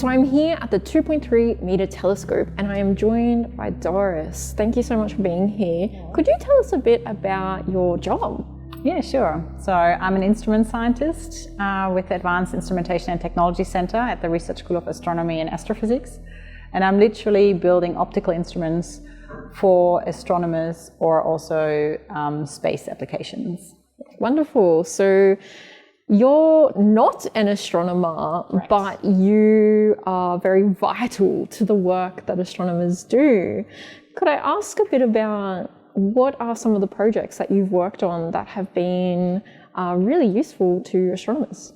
So I'm here at the 2.3 meter telescope and I am joined by Doris. Thank you so much for being here. Could you tell us a bit about your job? Yeah, sure. So I'm an instrument scientist with the Advanced Instrumentation and Technology Center at the Research School of Astronomy and Astrophysics. And I'm literally building optical instruments for astronomers or also space applications. Wonderful. So you're not an astronomer, Right. but you are very vital to the work that astronomers do. Could I ask a bit about what are some of the projects that you've worked on that have been really useful to astronomers?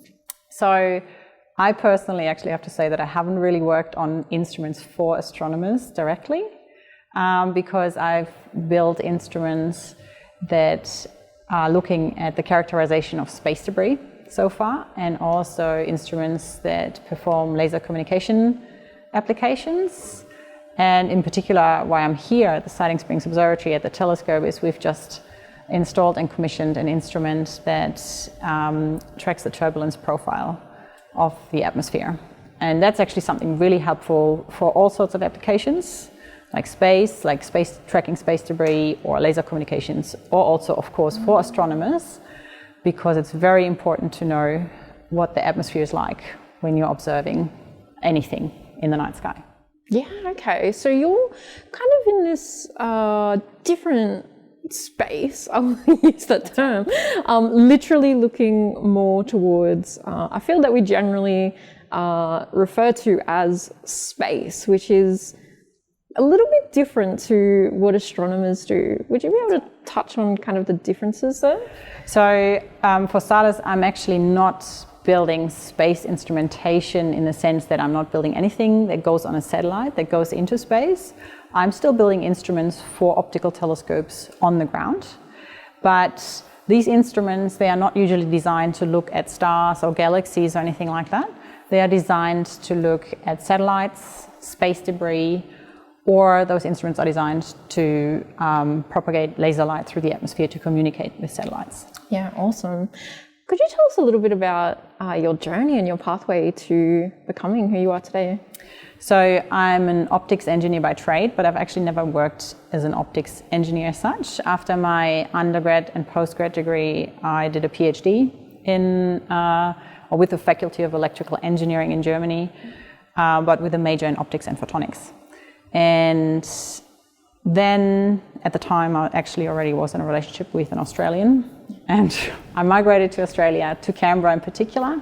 So I personally actually have to say that I haven't really worked on instruments for astronomers directly because I've built instruments that are looking at the characterization of space debris so far, and also instruments that perform laser communication applications. And in particular, why I'm here at the Siding Springs Observatory at the telescope is we've just installed and commissioned an instrument that tracks the turbulence profile of the atmosphere. And that's actually something really helpful for all sorts of applications, like space tracking space debris or laser communications, or also, of course, for astronomers, because it's very important to know what the atmosphere is like when you're observing anything in the night sky. Yeah, okay. So you're kind of in this different space, I'll use that term, literally looking more towards a field that we generally refer to as space, which is a little bit different to what astronomers do. Would you be able to touch on kind of the differences there? So for starters, I'm actually not building space instrumentation in the sense that I'm not building anything that goes on a satellite that goes into space. I'm still building instruments for optical telescopes on the ground. But these instruments, they are not usually designed to look at stars or galaxies or anything like that. They are designed to look at satellites, space debris, or those instruments are designed to propagate laser light through the atmosphere to communicate with satellites. Yeah, awesome. Could you tell us a little bit about your journey and your pathway to becoming who you are today? So I'm an optics engineer by trade, but I've actually never worked as an optics engineer as such. After my undergrad and postgrad degree, I did a PhD with the Faculty of Electrical Engineering in Germany, but with a major in optics and photonics. And then at the time, I actually already was in a relationship with an Australian, and I migrated to Australia, to Canberra in particular,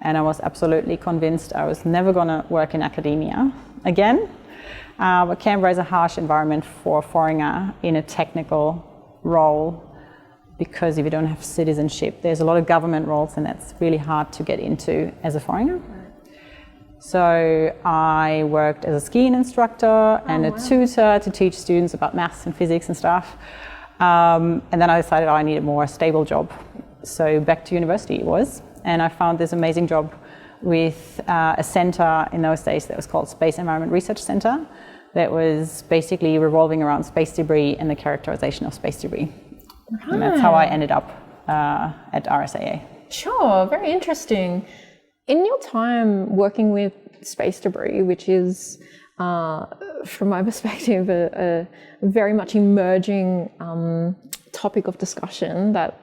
and I was absolutely convinced I was never going to work in academia again. But Canberra is a harsh environment for a foreigner in a technical role, because if you don't have citizenship, there's a lot of government roles, and that's really hard to get into as a foreigner. So I worked as a skiing instructor and a tutor to teach students about maths and physics and stuff. And then I decided I needed more stable job. So back to university it was. And I found this amazing job with a center in those days that was called Space Environment Research Center, that was basically revolving around space debris and the characterization of space debris. Right. And that's how I ended up at RSAA. Sure, very interesting. In your time working with space debris, which is, from my perspective, a very much emerging topic of discussion that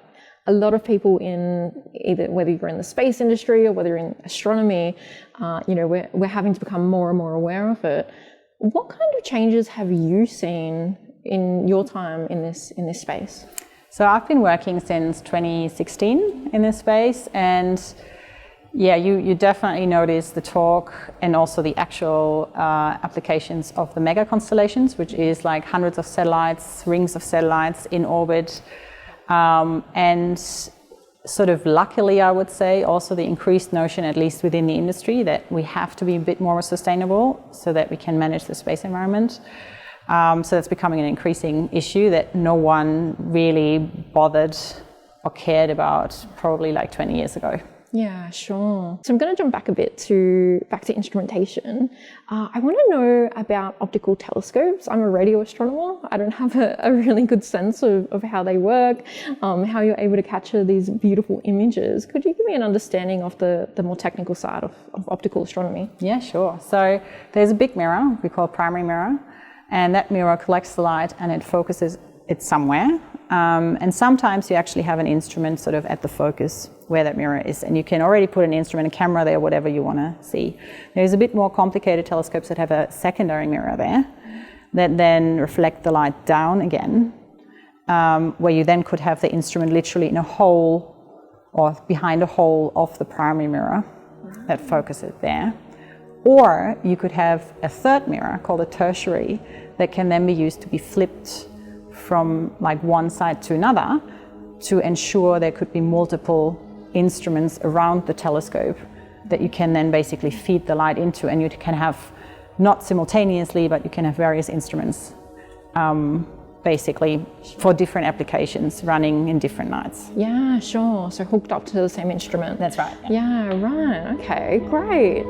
a lot of people in either whether you're in the space industry or whether you're in astronomy, we're having to become more and more aware of it. What kind of changes have you seen in your time in this space? So I've been working since 2016 in this space, and yeah, you definitely notice the talk and also the actual applications of the mega constellations, which is like hundreds of satellites, rings of satellites in orbit. And sort of luckily, I would say, also the increased notion, at least within the industry, that we have to be a bit more sustainable so that we can manage the space environment. So that's becoming an increasing issue that no one really bothered or cared about probably like 20 years ago. Yeah, sure. So I'm going to jump back a bit back to instrumentation. I want to know about optical telescopes. I'm a radio astronomer. I don't have a really good sense of how they work, how you're able to capture these beautiful images. Could you give me an understanding of the more technical side of optical astronomy? Yeah, sure. So there's a big mirror we call primary mirror, and that mirror collects the light and it focuses it somewhere. And sometimes you actually have an instrument sort of at the focus where that mirror is, and you can already put an instrument, a camera there, whatever you want to see. There's a bit more complicated telescopes that have a secondary mirror there that then reflect the light down again, where you then could have the instrument literally in a hole or behind a hole of the primary mirror that focuses there. Or you could have a third mirror called a tertiary that can then be used to be flipped from like one side to another to ensure there could be multiple instruments around the telescope that you can then basically feed the light into, and you can have not simultaneously, but you can have various instruments basically for different applications running in different nights. Yeah, sure. So hooked up to the same instrument. That's right. Yeah, right. Okay, great.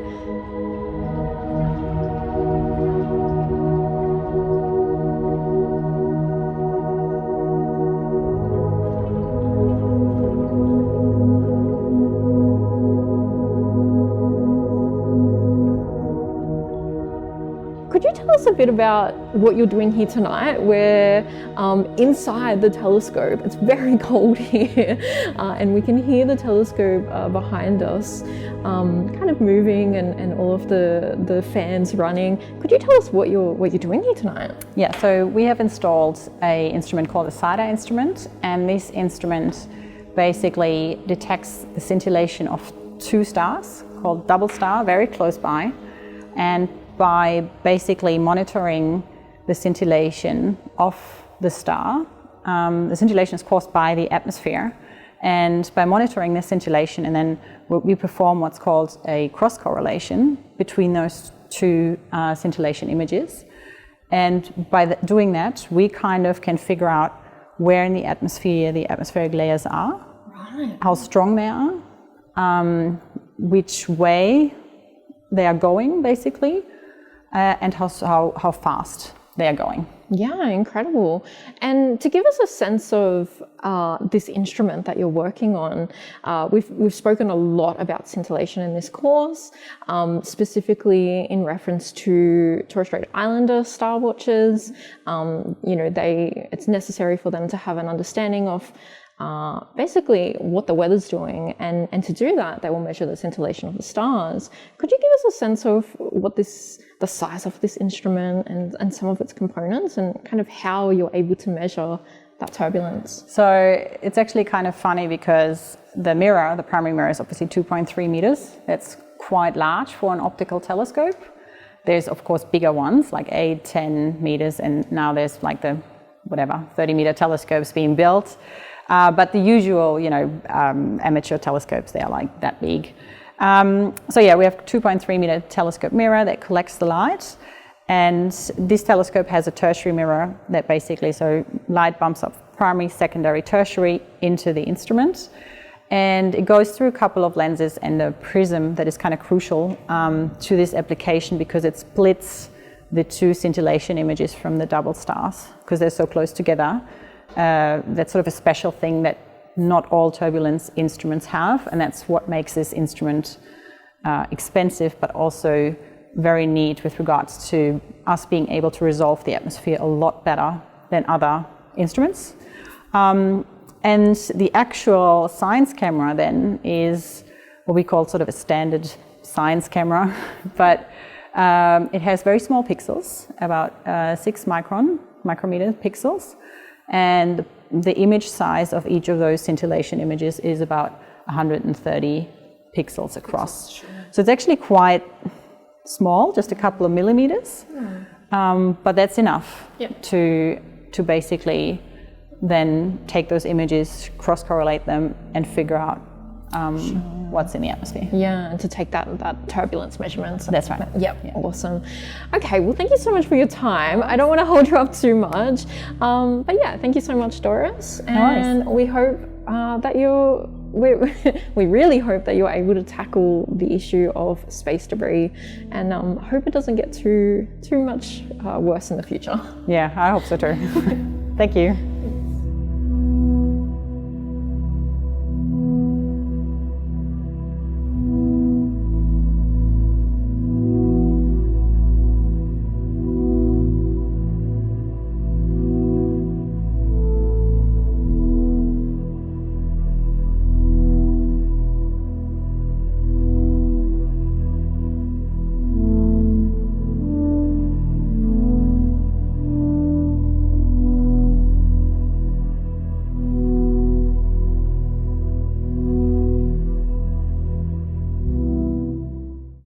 Could you tell us a bit about what you're doing here tonight? We're inside the telescope. It's very cold here, and we can hear the telescope behind us kind of moving and all of the fans running. Could you tell us what you're doing here tonight? Yeah, so we have installed an instrument called a SIDA instrument, and this instrument basically detects the scintillation of two stars called double star very close by, and by basically monitoring the scintillation of the star. The scintillation is caused by the atmosphere, and by monitoring the scintillation, and then we perform what's called a cross correlation between those two scintillation images. And by doing that, we kind of can figure out where in the atmosphere the atmospheric layers are, right, how strong they are, which way they are going, basically, and how fast they are going. Yeah, incredible. And to give us a sense of this instrument that you're working on, we've spoken a lot about scintillation in this course, specifically in reference to Torres Strait Islander star watchers. It's necessary for them to have an understanding of basically what the weather's doing, and to do that, they will measure the scintillation of the stars. Could you give us a sense of what the size of this instrument and some of its components, and kind of how you're able to measure that turbulence? So it's actually kind of funny because the primary mirror is obviously 2.3 meters. That's quite large for an optical telescope. There's of course bigger ones like 8, 10 meters, and now there's like the 30-meter telescopes being built. But the usual, amateur telescopes, they are like that big. We have 2.3 meter telescope mirror that collects the light. And this telescope has a tertiary mirror that basically, so light bumps up primary, secondary, tertiary into the instrument. And it goes through a couple of lenses and a prism that is kind of crucial to this application, because it splits the two scintillation images from the double stars because they're so close together. That's sort of a special thing that not all turbulence instruments have, and that's what makes this instrument expensive, but also very neat with regards to us being able to resolve the atmosphere a lot better than other instruments. And the actual science camera then is what we call sort of a standard science camera, but it has very small pixels, about 6 micrometer pixels. And the image size of each of those scintillation images is about 130 pixels across. So it's actually quite small, just a couple of millimeters, but that's enough to basically then take those images, cross-correlate them, and figure out what's in the atmosphere. Yeah, and to take that turbulence measurements. That's right. Yep, awesome. Okay, well, thank you so much for your time. I don't want to hold you up too much, but yeah, thank you so much, Doris. And we hope that you're we really hope that you're able to tackle the issue of space debris, and hope it doesn't get too much worse in the future. Yeah, I hope so too. Thank you.